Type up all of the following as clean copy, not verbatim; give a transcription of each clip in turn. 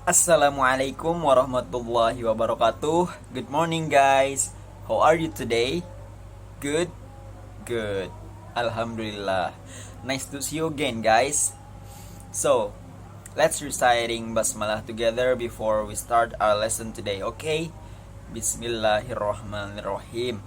Assalamualaikum warahmatullahi wabarakatuh. Good morning, guys. How are you today? Good? Good. Alhamdulillah. Nice to see you again, guys. So, let's reciting basmalah together before we start our lesson today, okay? Bismillahirrahmanirrahim.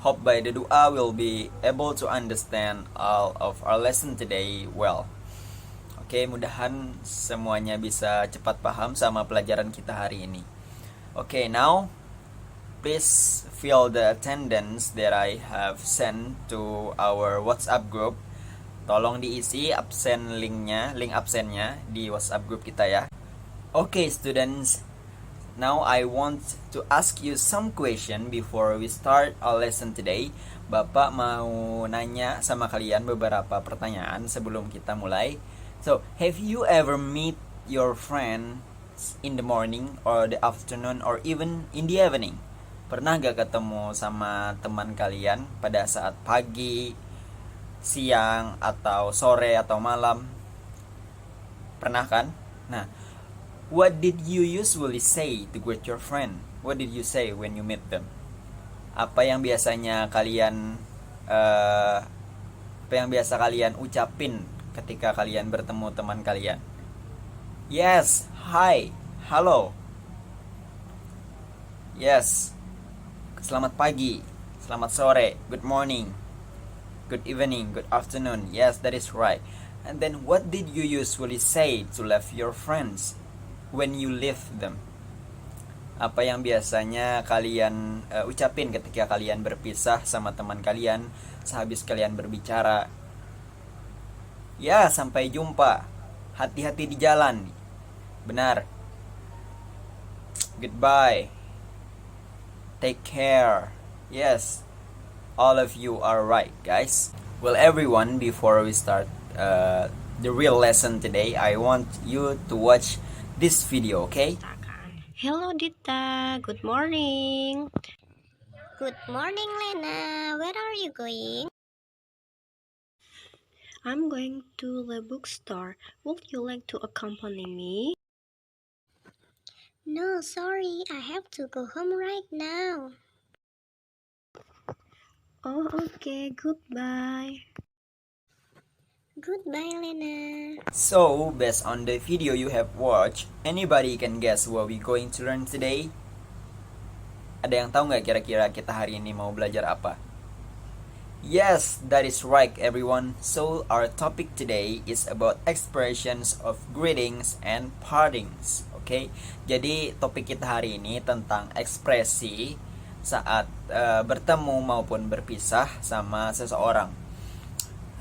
Hope by the dua we'll be able to understand all of our lesson today well. Oke, mudahan semuanya bisa cepat paham sama pelajaran kita hari ini. Oke, now please fill the attendance that I have sent to our WhatsApp group. Tolong diisi absen linknya, link absennya di WhatsApp group kita ya. Oke, students. Now I want to ask you some question before we start our lesson today. Bapak mau nanya sama kalian beberapa pertanyaan sebelum kita mulai. So, have you ever meet your friend in the morning or the afternoon or even in the evening? Pernah gak ketemu sama teman kalian pada saat pagi, siang, atau sore, atau malam? Pernah kan? Nah, what did you usually say to greet your friend? What did you say when you meet them? Apa yang biasanya kalian ucapin ketika kalian bertemu teman kalian? Yes, hi, hello. Yes, selamat pagi, selamat sore, good morning, good evening, good afternoon. Yes, that is right. And then what did you usually say to leave your friends when you leave them? Apa yang biasanya kalian ucapin ketika kalian berpisah sama teman kalian sehabis kalian berbicara? Ya, sampai jumpa. Hati-hati di jalan. Benar. Goodbye. Take care. Yes. All of you are right, guys. Well, everyone, before we start the real lesson today, I want you to watch this video, okay? Hello Dita, good morning. Good morning, Lena. Where are you going? I'm going to the bookstore. Would you like to accompany me? No, sorry. I have to go home right now. Oh, okay. Goodbye. Goodbye, Lena. So, based on the video you have watched, anybody can guess what we're going to learn today? Ada yang tahu nggak kira-kira kita hari ini mau belajar apa? Yes, that is right, everyone. So, our topic today is about expressions of greetings and partings. Okay? Jadi, topik kita hari ini tentang ekspresi saat bertemu maupun berpisah sama seseorang.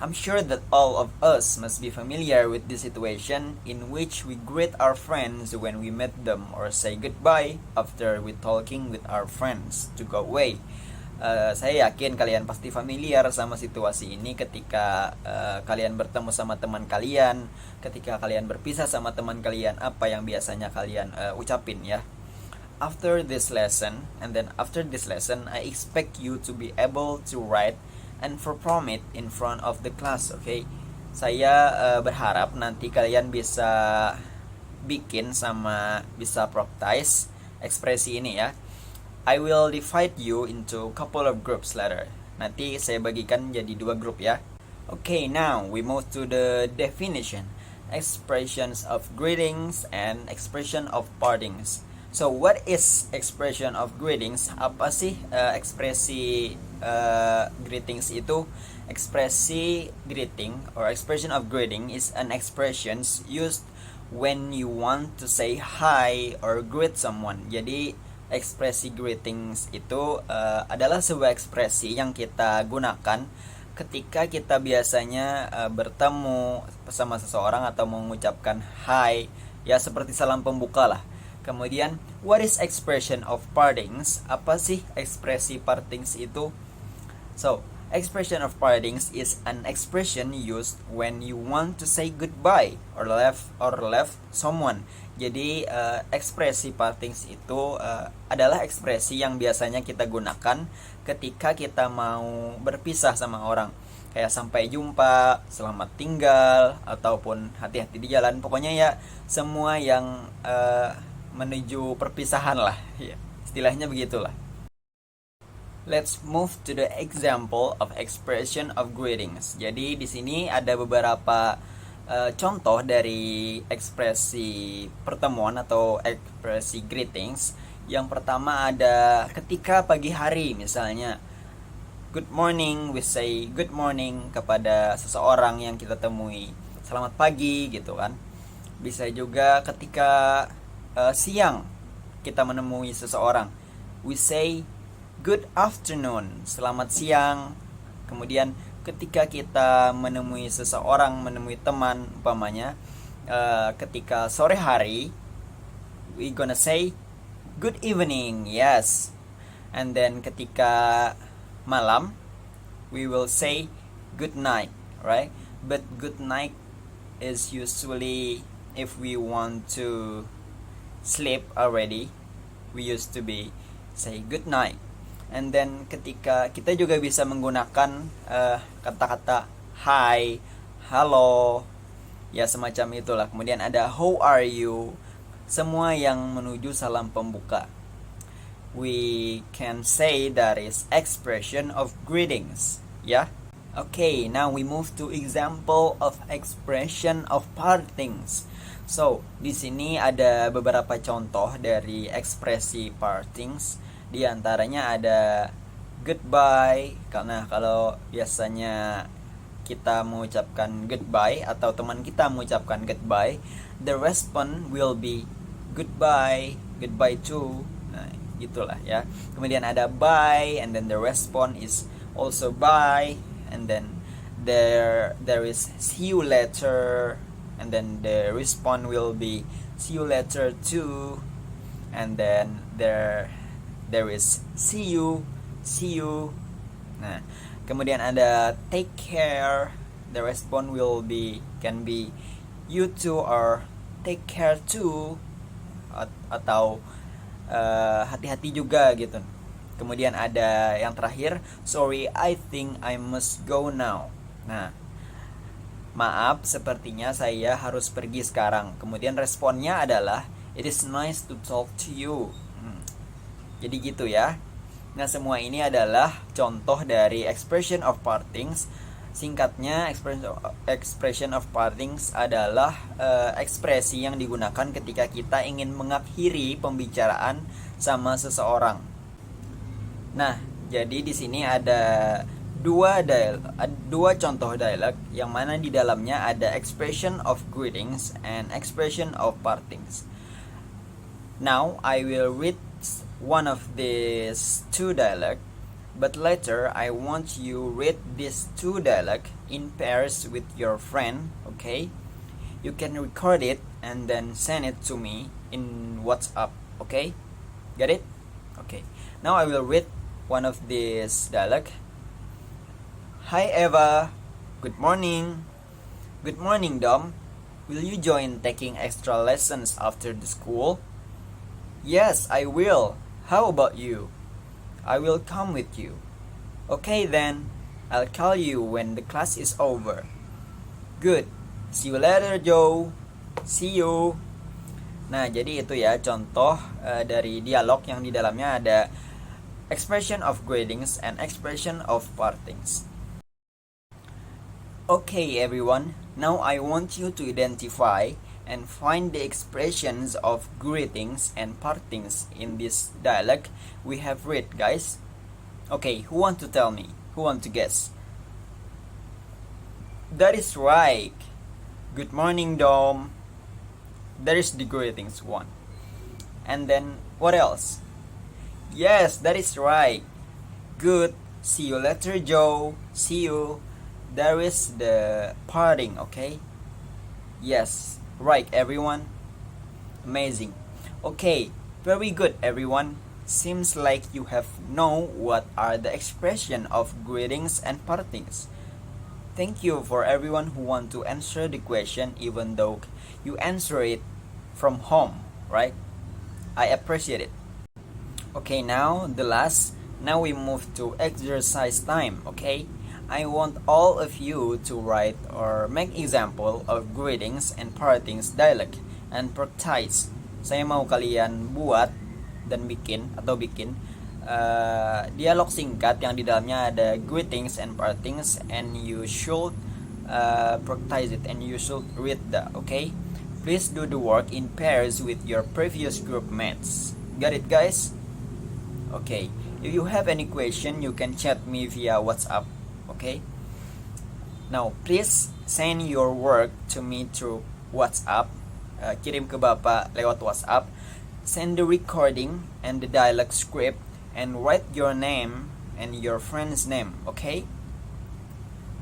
I'm sure that all of us must be familiar with the situation in which we greet our friends when we meet them or say goodbye after we talking with our friends to go away. Saya yakin kalian pasti familiar sama situasi ini ketika kalian bertemu sama teman kalian, ketika kalian berpisah sama teman kalian, apa yang biasanya kalian ucapin ya. After this lesson, I expect you to be able to write and perform it in front of the class, okay? Saya berharap nanti kalian bisa bikin sama bisa practice ekspresi ini ya. I will divide you into couple of groups later. Nanti saya bagikan jadi 2 grup ya. Okay, now we move to the definition. Expressions of greetings and expression of partings. So, what is expression of greetings? Apa sih ekspresi greetings itu? Ekspresi greeting or expression of greeting is an expressions used when you want to say hi or greet someone. Jadi, ekspresi greetings itu adalah sebuah ekspresi yang kita gunakan ketika kita biasanya bertemu sama seseorang atau mengucapkan hi, ya seperti salam pembuka lah. Kemudian, what is expression of partings? Apa sih ekspresi partings itu? So, expression of partings is an expression used when you want to say goodbye or left someone. Jadi ekspresi partings itu adalah ekspresi yang biasanya kita gunakan ketika kita mau berpisah sama orang. kayak sampai jumpa, selamat tinggal, ataupun hati-hati di jalan. Pokoknya ya semua yang menuju perpisahan lah, ya, istilahnya begitulah. Let's move to the example of expression of greetings. Jadi di sini ada beberapa contoh dari ekspresi pertemuan atau ekspresi greetings. Yang pertama ada ketika pagi hari, misalnya good morning, we say good morning kepada seseorang yang kita temui. Selamat pagi gitu kan. Bisa juga ketika siang kita menemui seseorang, we say good afternoon, selamat siang. Kemudian ketika kita menemui seseorang, menemui teman umpamanya, ketika sore hari, we gonna say good evening, yes. And then ketika malam, we will say good night, right? But good night is usually if we want to sleep already, we used to be say good night. And then ketika kita juga bisa menggunakan kata-kata hi, hello, ya semacam itulah. Kemudian ada how are you, semua yang menuju salam pembuka. We can say that is expression of greetings, ya. Okay, now we move to example of expression of partings. So, di sini ada beberapa contoh dari ekspresi partings. Di antaranya ada goodbye, karena kalau biasanya kita mengucapkan goodbye atau teman kita mengucapkan goodbye, the response will be goodbye, goodbye too. Nah, gitulah ya. Kemudian ada bye, and then the response is also bye, and then there is see you later, and then the response will be see you later too, and then there is see you. Nah, kemudian ada take care, the response can be you too or take care too, atau hati-hati juga gitu. Kemudian ada yang terakhir, sorry, I think I must go now. Nah, maaf, sepertinya saya harus pergi sekarang. Kemudian responnya adalah it is nice to talk to you. Jadi gitu ya. Nah, semua ini adalah contoh dari expression of partings. Singkatnya, expression of partings adalah ekspresi yang digunakan ketika kita ingin mengakhiri pembicaraan sama seseorang. Nah, jadi di sini ada dua contoh dialog yang mana di dalamnya ada expression of greetings and expression of partings. Now, I will read one of these two dialogue, but later I want you read these two dialogue in pairs with your friend, okay? You can record it and then send it to me in WhatsApp, okay? Get it? Okay. Now I will read one of these dialogue. Hi Eva, good morning. Good morning Dom. Will you join taking extra lessons after the school? Yes, I will. How about you? I will come with you. Okay then, I'll call you when the class is over. Good. See you later, Joe. See you. Nah, jadi itu ya contoh dari dialog yang di dalamnya ada expression of greetings and expression of partings. Okay, everyone. Now I want you to identify and find the expressions of greetings and partings in this dialogue we have read, guys. Okay, who want to tell me? Who want to guess? That is right. Good morning, Dom. That is the greetings one. And then, what else? Yes, that is right. Good. See you later, Joe. See you. There is the parting, okay? Yes. Right, everyone? Amazing. Okay, very good, everyone. Seems like you have know what are the expression of greetings and partings. Thank you for everyone who want to answer the question even though you answer it from home, right? I appreciate it. Okay, now the last. Now we move to exercise time, okay? I want all of you to write or make example of greetings and partings dialect and practice. Saya mau kalian buat dan bikin dialog singkat yang di dalamnya ada greetings and partings, and you should practice it and you should read that. Okay, please do the work in pairs with your previous group mates. Got it, guys? Okay, if you have any question, you can chat me via WhatsApp. Okay, now please send your work to me through WhatsApp. Kirim ke Bapak lewat WhatsApp. Send the recording and the dialect script and write your name and your friend's name. Okay,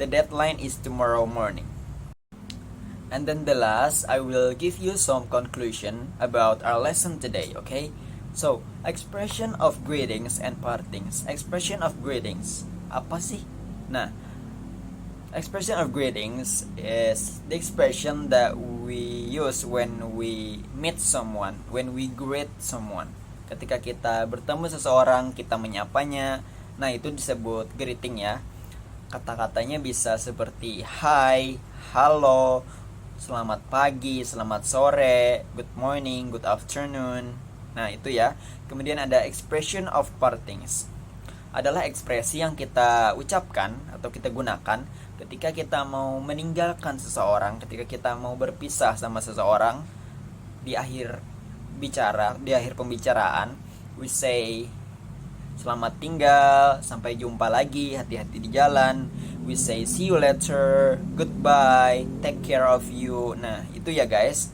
the deadline is tomorrow morning. And then the last, I will give you some conclusion about our lesson today. Okay, so expression of greetings and partings. Expression of greetings apa sih? Nah, expression of greetings is the expression that we use when we meet someone, when we greet someone. Ketika kita bertemu seseorang, kita menyapanya. Nah, itu disebut greeting ya. Kata-katanya bisa seperti hi, halo, selamat pagi, selamat sore, good morning, good afternoon. Nah, itu ya. Kemudian ada expression of partings. Adalah ekspresi yang kita ucapkan atau kita gunakan ketika kita mau meninggalkan seseorang, ketika kita mau berpisah sama seseorang. Di akhir pembicaraan, we say selamat tinggal, sampai jumpa lagi, hati-hati di jalan. We say see you later, goodbye, take care of you. Nah, itu ya guys.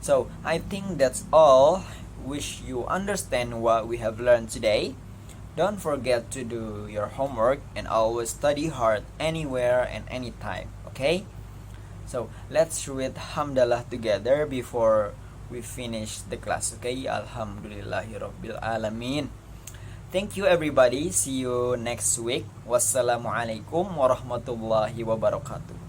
So, I think that's all. Wish you understand what we have learned today. Don't forget to do your homework and always study hard anywhere and anytime. Okay? So, let's read Hamdalah together before we finish the class. Okay? Alhamdulillahirabbil alamin. Thank you everybody. See you next week. Wassalamualaikum warahmatullahi wabarakatuh.